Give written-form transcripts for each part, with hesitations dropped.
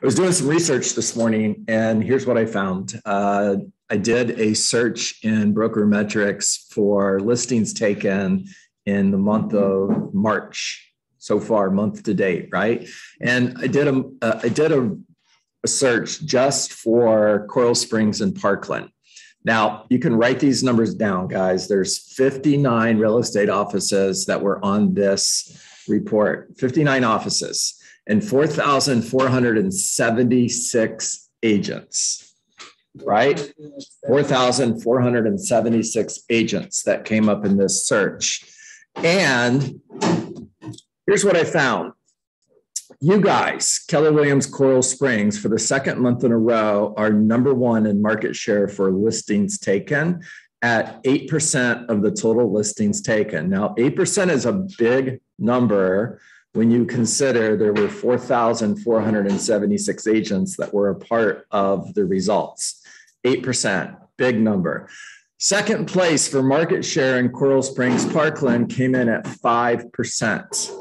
I was doing some research this morning, and here's what I found. I did a search in Brokermetrics for listings taken in the month of March, so far, month to date, right? And I did a search just for Coral Springs and Parkland. Now, you can write these numbers down, guys. There's 59 real estate offices that were on this report, 59 offices, and 4,476 agents, right? 4,476 agents that came up in this search. And here's what I found. You guys, Keller Williams Coral Springs, for the second month in a row, are number one in market share for listings taken at 8% of the total listings taken. Now, 8% is a big number when you consider there were 4,476 agents that were a part of the results. 8%, big number. Second place for market share in Coral Springs Parkland came in at 5%.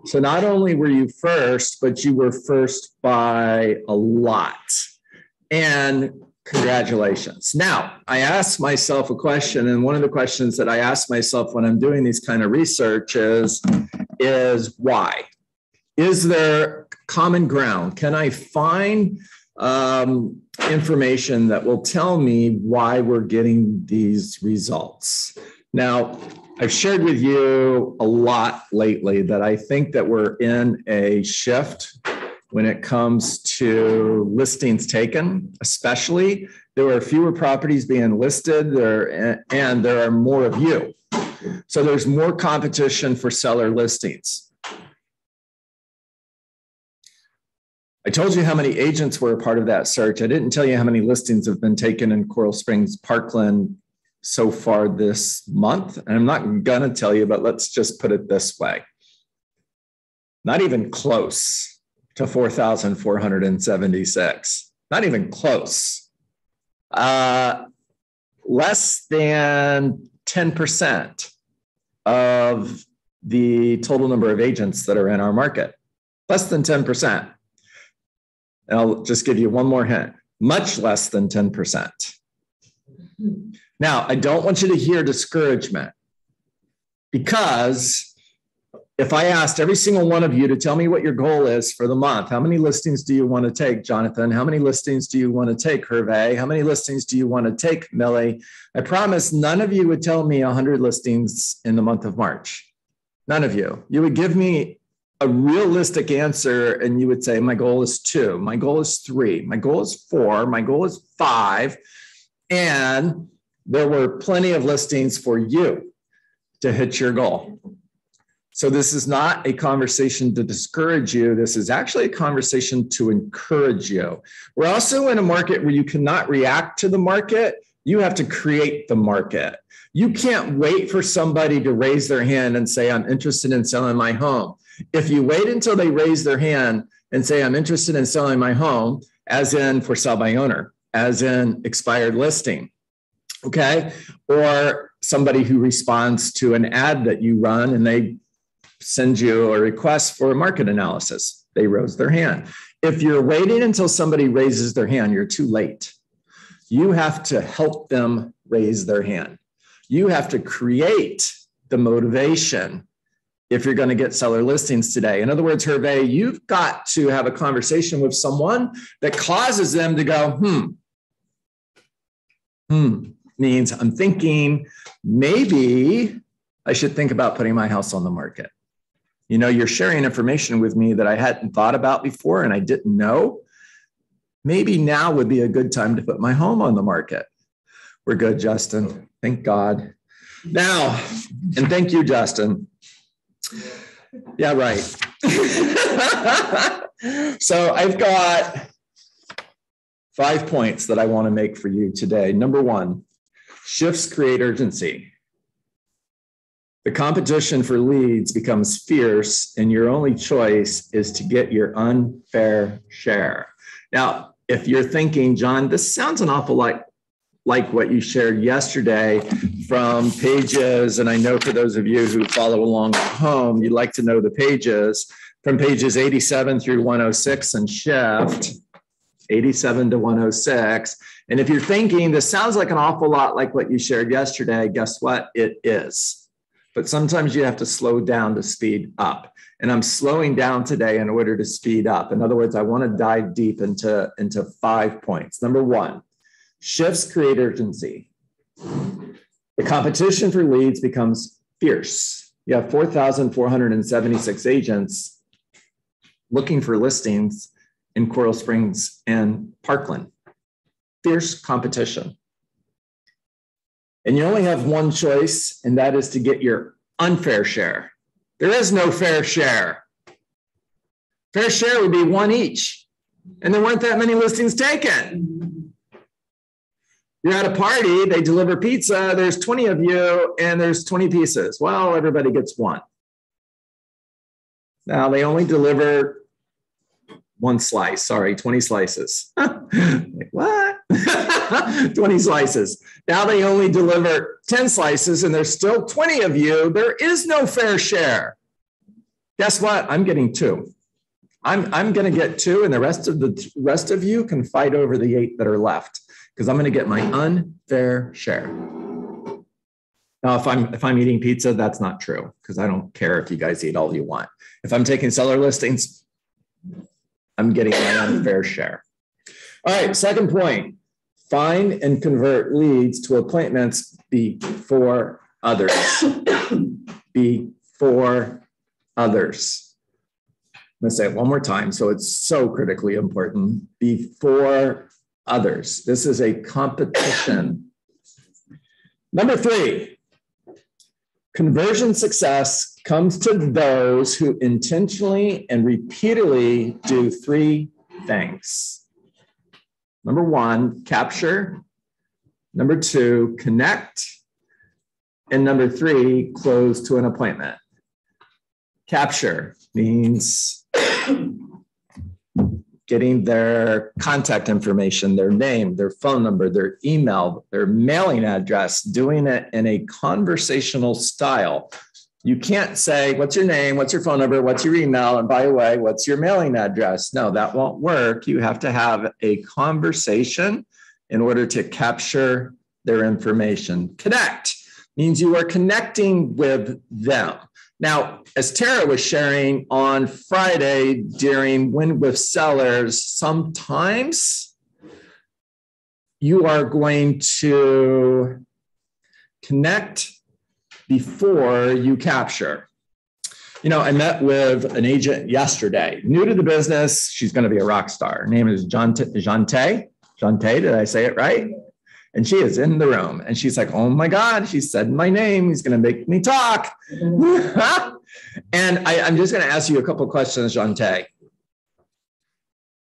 So not only were you first, but you were first by a lot. And congratulations. Now, I asked myself a question, and one of the questions that I ask myself when I'm doing these kind of research is why? Is there common ground? Can I find information that will tell me why we're getting these results? Now, I've shared with you a lot lately that I think that we're in a shift when it comes to listings taken, especially. There are fewer properties being listed and there are more of you. So there's more competition for seller listings. I told you how many agents were a part of that search. I didn't tell you how many listings have been taken in Coral Springs Parkland so far this month. And I'm not going to tell you, but let's just put it this way. Not even close to 4,476. Not even close. Less than 10% of the total number of agents that are in our market. Less than 10%. And I'll just give you one more hint. Much less than 10%. Now, I don't want you to hear discouragement, because if I asked every single one of you to tell me what your goal is for the month, how many listings do you want to take, Jonathan? How many listings do you want to take, Hervé? How many listings do you want to take, Millie? I promise none of you would tell me 100 listings in the month of March. None of you. You would give me a realistic answer and you would say, my goal is 2, my goal is 3, my goal is 4, my goal is 5. And there were plenty of listings for you to hit your goal. So this is not a conversation to discourage you. This is actually a conversation to encourage you. We're also in a market where you cannot react to the market. You have to create the market. You can't wait for somebody to raise their hand and say, I'm interested in selling my home. If you wait until they raise their hand and say, I'm interested in selling my home, as in for sale by owner, as in expired listing, okay? Or somebody who responds to an ad that you run and they send you a request for a market analysis. They raise their hand. If you're waiting until somebody raises their hand, you're too late. You have to help them raise their hand. You have to create the motivation if you're going to get seller listings today. In other words, Hervé, you've got to have a conversation with someone that causes them to go, means I'm thinking maybe I should think about putting my house on the market. You know, you're sharing information with me that I hadn't thought about before and I didn't know. Maybe now would be a good time to put my home on the market. We're good, Justin. Thank God. Now, and thank you, Justin. Yeah, right. So I've got 5 points that I want to make for you today. Number 1, shifts create urgency. The competition for leads becomes fierce, and your only choice is to get your unfair share. Now, if you're thinking, John, this sounds an awful lot like what you shared yesterday from Pages, and I know for those of you who follow along at home, you'd like to know the Pages. from pages 87 through 106 and shift 87 to 106. And if you're thinking this sounds like an awful lot like what you shared yesterday, guess what? It is. But sometimes you have to slow down to speed up. And I'm slowing down today in order to speed up. In other words, I want to dive deep into 5 points. Number 1, shifts create urgency. The competition for leads becomes fierce. You have 4,476 agents looking for listings in Coral Springs and Parkland. Fierce competition. And you only have one choice, and that is to get your unfair share. There is no fair share. Fair share would be 1 each. And there weren't that many listings taken. You're at a party, they deliver pizza, there's 20 of you, and there's 20 pieces. Well, everybody gets 1. Now, they only deliver 1 slice, 20 slices. Like, what? 20 slices. Now they only deliver 10 slices and there's still 20 of you. There is no fair share. Guess what? I'm getting 2. I'm going to get 2, and the rest of you can fight over the 8 that are left, because I'm going to get my unfair share. Now, if I'm eating pizza, that's not true, because I don't care if you guys eat all you want. If I'm taking seller listings, I'm getting my unfair share. All right, second point, find and convert leads to appointments before others. Before others. I'm going to say it one more time, so it's so critically important. Before others. This is a competition. Number 3, conversion success comes to those who intentionally and repeatedly do 3 things. Number 1, capture. Number 2, connect. And number 3, close to an appointment. Capture means getting their contact information, their name, their phone number, their email, their mailing address, doing it in a conversational style. You can't say, what's your name? What's your phone number? What's your email? And by the way, what's your mailing address? No, that won't work. You have to have a conversation in order to capture their information. Connect means you are connecting with them. Now, as Tara was sharing on Friday during Win with Sellers, sometimes you are going to connect before you capture. You know, I met with an agent yesterday, new to the business. She's going to be a rock star. Her name is Jante. Did I say it right? And she is in the room. And she's like, oh my God, he said my name. He's going to make me talk. And I'm just going to ask you a couple of questions, Jante.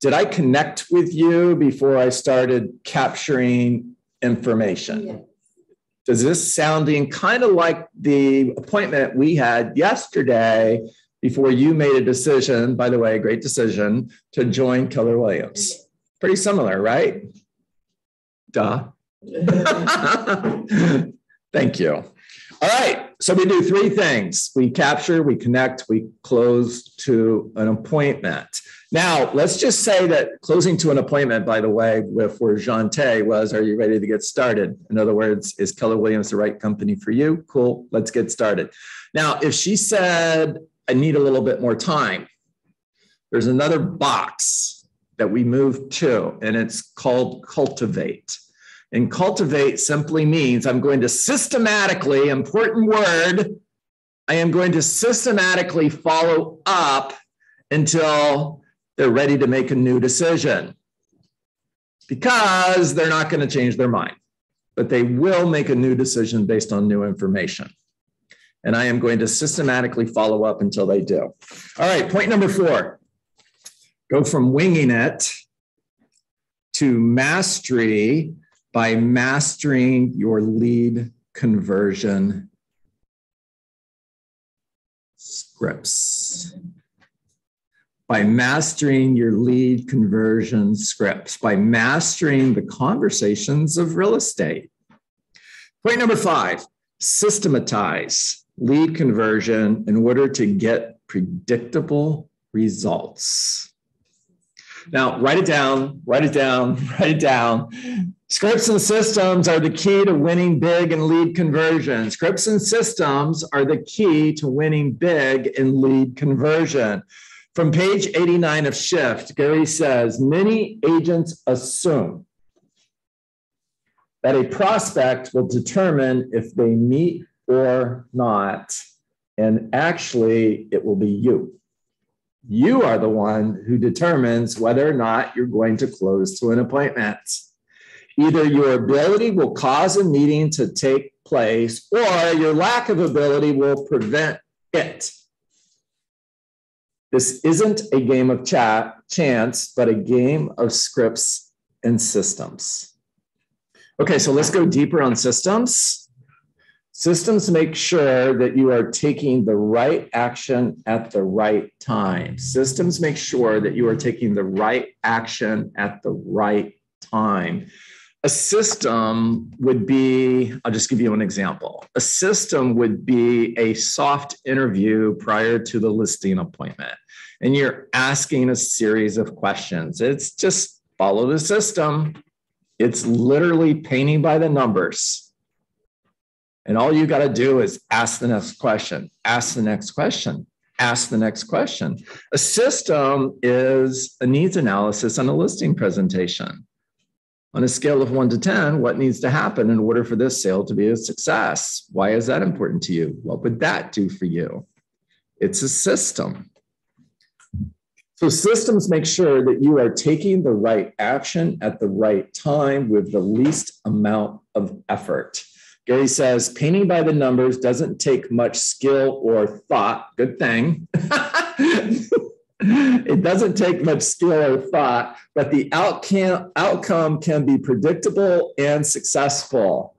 Did I connect with you before I started capturing information? Yes. Does this sounding kind of like the appointment we had yesterday before you made a decision, by the way, a great decision, to join Keller Williams? Pretty similar, right? Duh. Thank you. All right. So we do 3 things. We capture, we connect, we close to an appointment. Now, let's just say that closing to an appointment, by the way, for Jante was, are you ready to get started? In other words, is Keller Williams the right company for you? Cool. Let's get started. Now, if she said, I need a little bit more time, there's another box that we move to, and it's called cultivate. And cultivate simply means I'm going to systematically, important word, I am going to systematically follow up until they're ready to make a new decision, because they're not going to change their mind, but they will make a new decision based on new information. And I am going to systematically follow up until they do. All right, point number 4, go from winging it to mastery by mastering your lead conversion scripts. By mastering your lead conversion scripts, by mastering the conversations of real estate. Point number 5, systematize lead conversion in order to get predictable results. Now, write it down, write it down, write it down. Scripts and systems are the key to winning big in lead conversion. Scripts and systems are the key to winning big in lead conversion. From page 89 of Shift, Gary says, many agents assume that a prospect will determine if they meet or not, and actually it will be you. You are the one who determines whether or not you're going to close to an appointment. Either your ability will cause a meeting to take place, or your lack of ability will prevent it. This isn't a game of chance, but a game of scripts and systems. Okay, so let's go deeper on systems. Systems make sure that you are taking the right action at the right time. Systems make sure that you are taking the right action at the right time. A system would be, I'll just give you an example. A system would be a soft interview prior to the listing appointment. And you're asking a series of questions. It's just follow the system. It's literally painting by the numbers. And all you got to do is ask the next question, ask the next question, ask the next question. A system is a needs analysis on a listing presentation. On a scale of 1 to 10, what needs to happen in order for this sale to be a success? Why is that important to you? What would that do for you? It's a system. So systems make sure that you are taking the right action at the right time with the least amount of effort. Gary says, painting by the numbers doesn't take much skill or thought. Good thing. It doesn't take much skill or thought, but the outcome can be predictable and successful.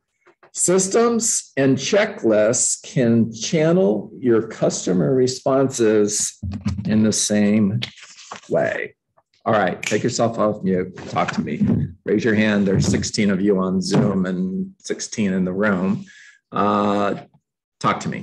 Systems and checklists can channel your customer responses in the same way. All right, take yourself off mute. Talk to me. Raise your hand. There's 16 of you on Zoom and 16 in the room. Talk to me.